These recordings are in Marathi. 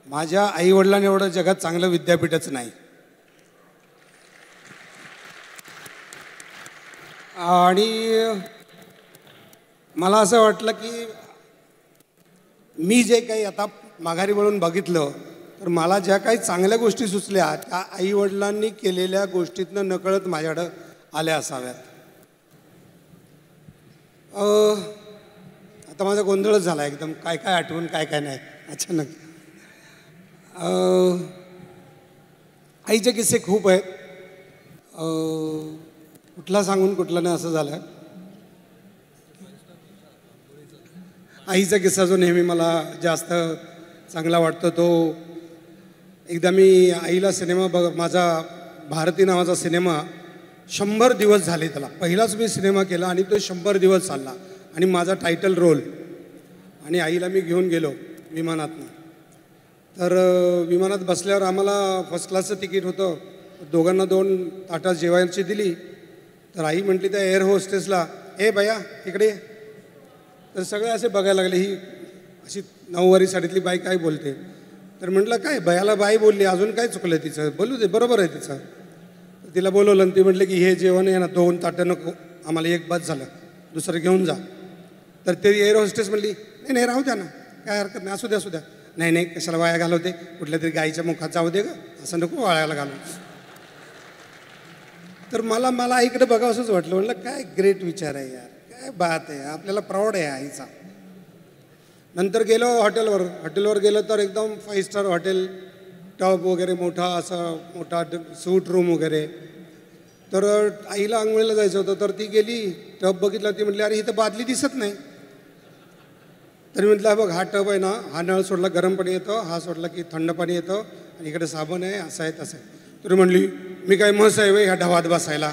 माझ्या आईवडिलांनी एवढं जगात चांगलं विद्यापीठच नाही. आणि मला असं वाटलं की मी जे काही आता माघारी वळून बघितलं तर मला ज्या काही चांगल्या गोष्टी सुचल्या त्या आईवडिलांनी केलेल्या गोष्टीतनं नकळत माझ्याकडं आल्या असाव्यात. आता माझा गोंधळच झाला एकदम, काय काय आठवून काय काय नाही अचानक. आईचे किस्से खूप आहेत, कुठला सांगून कुठला नाही असं झालं. आईचा किस्सा जो नेहमी मला जास्त चांगला वाटतो तो, एकदा मी आईला सिनेमा माझा भारती नावाचा सिनेमा 100 दिवस झाले त्याला, पहिलाच मी सिनेमा केला आणि तो 100 दिवस चालला आणि माझा टायटल रोल. आणि आईला मी घेऊन गेलो विमानातनं. तर विमानात बसल्यावर आम्हाला फर्स्ट क्लासचं तिकीट होतं, दोघांना 2 ताटं जेवायची दिली. तर आई म्हटली त्या एअर होस्टेसला, ए बया इकडे ये. तर सगळे असे बघायला लागले, ही अशी 9वारी साडीतली बाई काय बोलते. तर म्हटलं काय बयाला बाई बोलली, अजून काय चुकलं तिचं, बोलू दे बरोबर आहे तिचं. तिला बोलवलं आणि ती म्हटलं की हे जेवण आहे ना 2 ताटं नको आम्हाला, एक बस झालं, दुसरं घेऊन जा. तर ते एअर होस्टेस म्हणली नाही नाही राहू द्या ना, काय हरकत नाही, असू द्या असू द्या. नाही नाही कशाला वाया घालवते, कुठल्या तरी गाईच्या मुखात जाऊ दे ग, असं नको वायाला घालू. तर मला इकडे बघावंसंच वाटलं, म्हटलं काय ग्रेट विचार आहे यार, काय बात आहे, आपल्याला प्राऊड आहे आईचा. नंतर गेलो हॉटेलवर गेलो तर एकदम 5 स्टार हॉटेल, टब वगैरे मोठा, असा मोठा सूट रूम वगैरे. तर आईला आंघोळीला जायचं होतं, तर ती गेली, टब बघितला, ती म्हटली अरे इथं बादली दिसत नाही. तरी म्हटलं बघ हा टब आहे ना, हा नळ सोडला गरम पाणी येतं, हा सोडला की थंड पाणी येतं, आणि इकडे साबण आहे, असं आहे तसं आहे. तरी म्हणली मी काय म्हस आहे ह्या ढवात बसायला,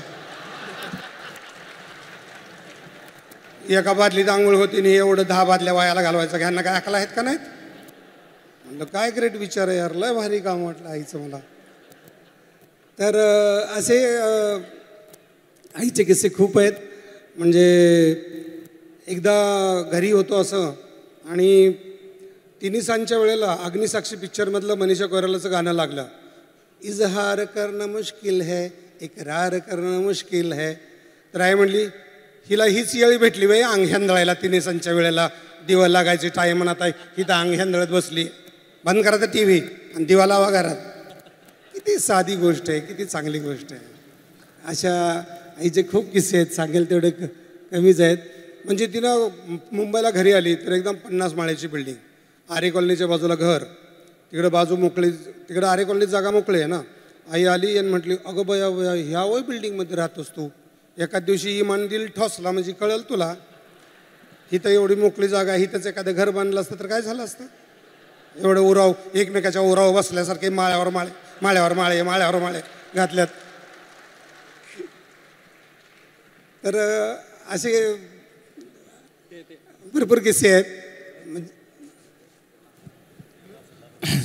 एका बादलीत आंघोळ होती आणि एवढं 10 बादल्या वायाला घालवायचं, ह्यांना काय अकल आहेत का नाहीत. म्हणलं काय ग्रेट विचार आहे यार, लय भारी काम वाटलं आईचं मला. तर असे आईचे किस्से खूप आहेत. म्हणजे एकदा घरी होतो असं, आणि तिन्हीसांच्या वेळेला अग्निसाक्षी पिक्चरमधलं मनीषा कोइरालाचं गाणं लागलं, इजहार करणं मुश्किल है इकरार करणं मुश्किल है. तर आई म्हणली हिला हीच येळी भेटली बाई अंग ह्यांदळायला, तिन्हीसांच्या वेळेला दिवा लागायची टाईम, आता ही तर अंग ह्यांदळत बसली, बंद करायचं TV आणि दिवा लावा घरात. किती साधी गोष्ट आहे, किती चांगली गोष्ट आहे. अशा आईचे खूप किस्से आहेत, सांगेल तेवढे कमीच आहेत. म्हणजे तिनं मुंबईला घरी आली तर एकदम 50 माळ्याची बिल्डिंग, आरे कॉलनीच्या बाजूला घर, तिकडे बाजू मोकळी, तिकडे आरे कॉलनीत जागा मोकळी आहे ना. आई आली आणि म्हटली अगं बया बया ह्या वय बिल्डिंगमध्ये राहतोस तू, एखाद दिवशी इमान दिल ठोसला म्हणजे कळेल तुला, हिथं एवढी मोकळी जागा, हिथंच एखादं घर बांधलं असतं तर काय झालं असतं. एवढं उराव, एकमेकाच्या उराव बसल्यासारखे माळ्यावर माळे माळ्यावर माळे माळ्यावर माळे घातल्यात. तर असे भरपूर किस्से आहेत.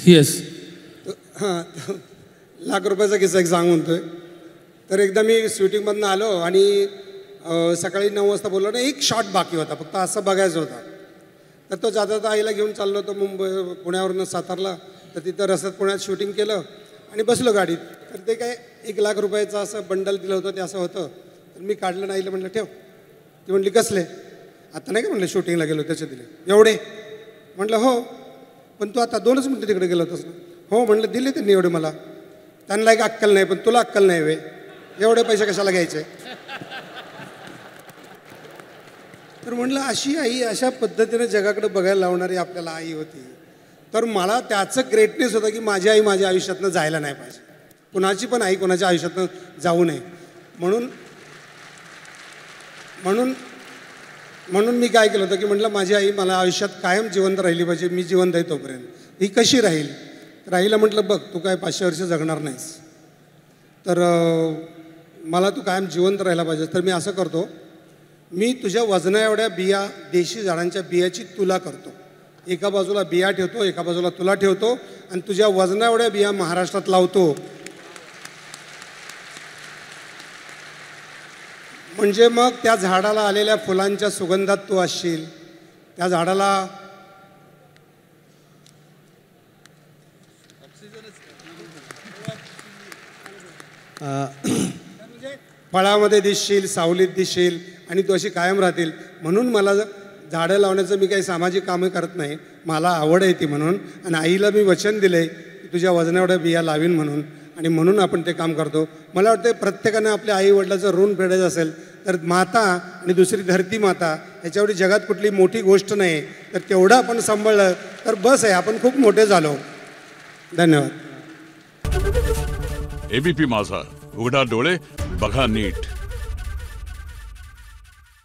येस, हां, लाख रुपयाचा किस्सा एक सांग म्हणतोय. तर एकदा मी शूटिंगमधनं आलो आणि सकाळी 9 वाजता बोललो ना, एक शॉट बाकी होता फक्त, असं बघायचं होता. तर तो जाता आईला घेऊन चाललो होतो पुण्यावरून सातारला. तर तिथं रस्त्यात पुण्यात शूटिंग केलं आणि बसलो गाडीत. तर ते काय 1 लाख रुपयाचं असं बंडल दिलं होतं, ते असं होतं. तर मी काढलं ना, आईला म्हटलं ठेव. ती म्हटली कसले, आता नाही का म्हटलं शूटिंगला गेलो त्याचे दिले एवढे. म्हटलं हो, पण तू आता 2च मिनटं तिकडे गेलो होतंस ना. हो म्हटलं दिले त्यांनी एवढे, मला त्यांना एक अक्कल नाही, पण तुला अक्कल नाही वे, एवढे पैसे कशाला घ्यायचे. तर म्हटलं अशी आई अशा पद्धतीने जगाकडे बघायला लावणारी आपल्याला आई होती. तर मला त्याचं ग्रेटनेस होतं की माझी आई माझ्या आयुष्यातनं जायला नाही पाहिजे, कुणाची पण आई कोणाच्या आयुष्यातनं जाऊ नये. म्हणून मी काय केलं होतं की म्हटलं माझी आई मला आयुष्यात कायम जिवंत राहिली पाहिजे, मी जिवंत आहे तोपर्यंत. ही कशी राहील. तर आईला म्हटलं बघ तू काय 500 वर्ष जगणार नाहीस, तर मला तू कायम जिवंत राहायला पाहिजे. तर मी असं करतो, मी तुझ्या वजना एवढ्या बिया, देशी झाडांच्या बियाची तुला करतो, एका बाजूला बिया ठेवतो, एका बाजूला तुला ठेवतो, आणि तुझ्या वजना एवढ्या बिया महाराष्ट्रात लावतो. म्हणजे मग त्या झाडाला आलेल्या फुलांच्या सुगंधात तू असशील, त्या झाडाला फळामध्ये दिसशील, सावलीत दिसशील आणि तू अशी कायम राहतील. म्हणून मला झाडं लावण्याचं मी काही सामाजिक कामं करत नाही, मला आवड आहे ती म्हणून. आणि आईला मी वचन दिले की तुझ्या वजनाएवढ्या बिया लावीन म्हणून, आणि म्हणून आपण ते काम करतो. मला वाटतं प्रत्येकानं आपल्या आई वडिलाचं ऋण फेडायचं असेल तर माता आणि दुसरी धरती माता ह्याच्यावर जगात कुठली मोठी गोष्ट नाही. तर तेवढं आपण सांभाळलं तर बस आहे, आपण खूप मोठे झालो. धन्यवाद. एबीपी माझा, उघडा डोळे बघा नीट.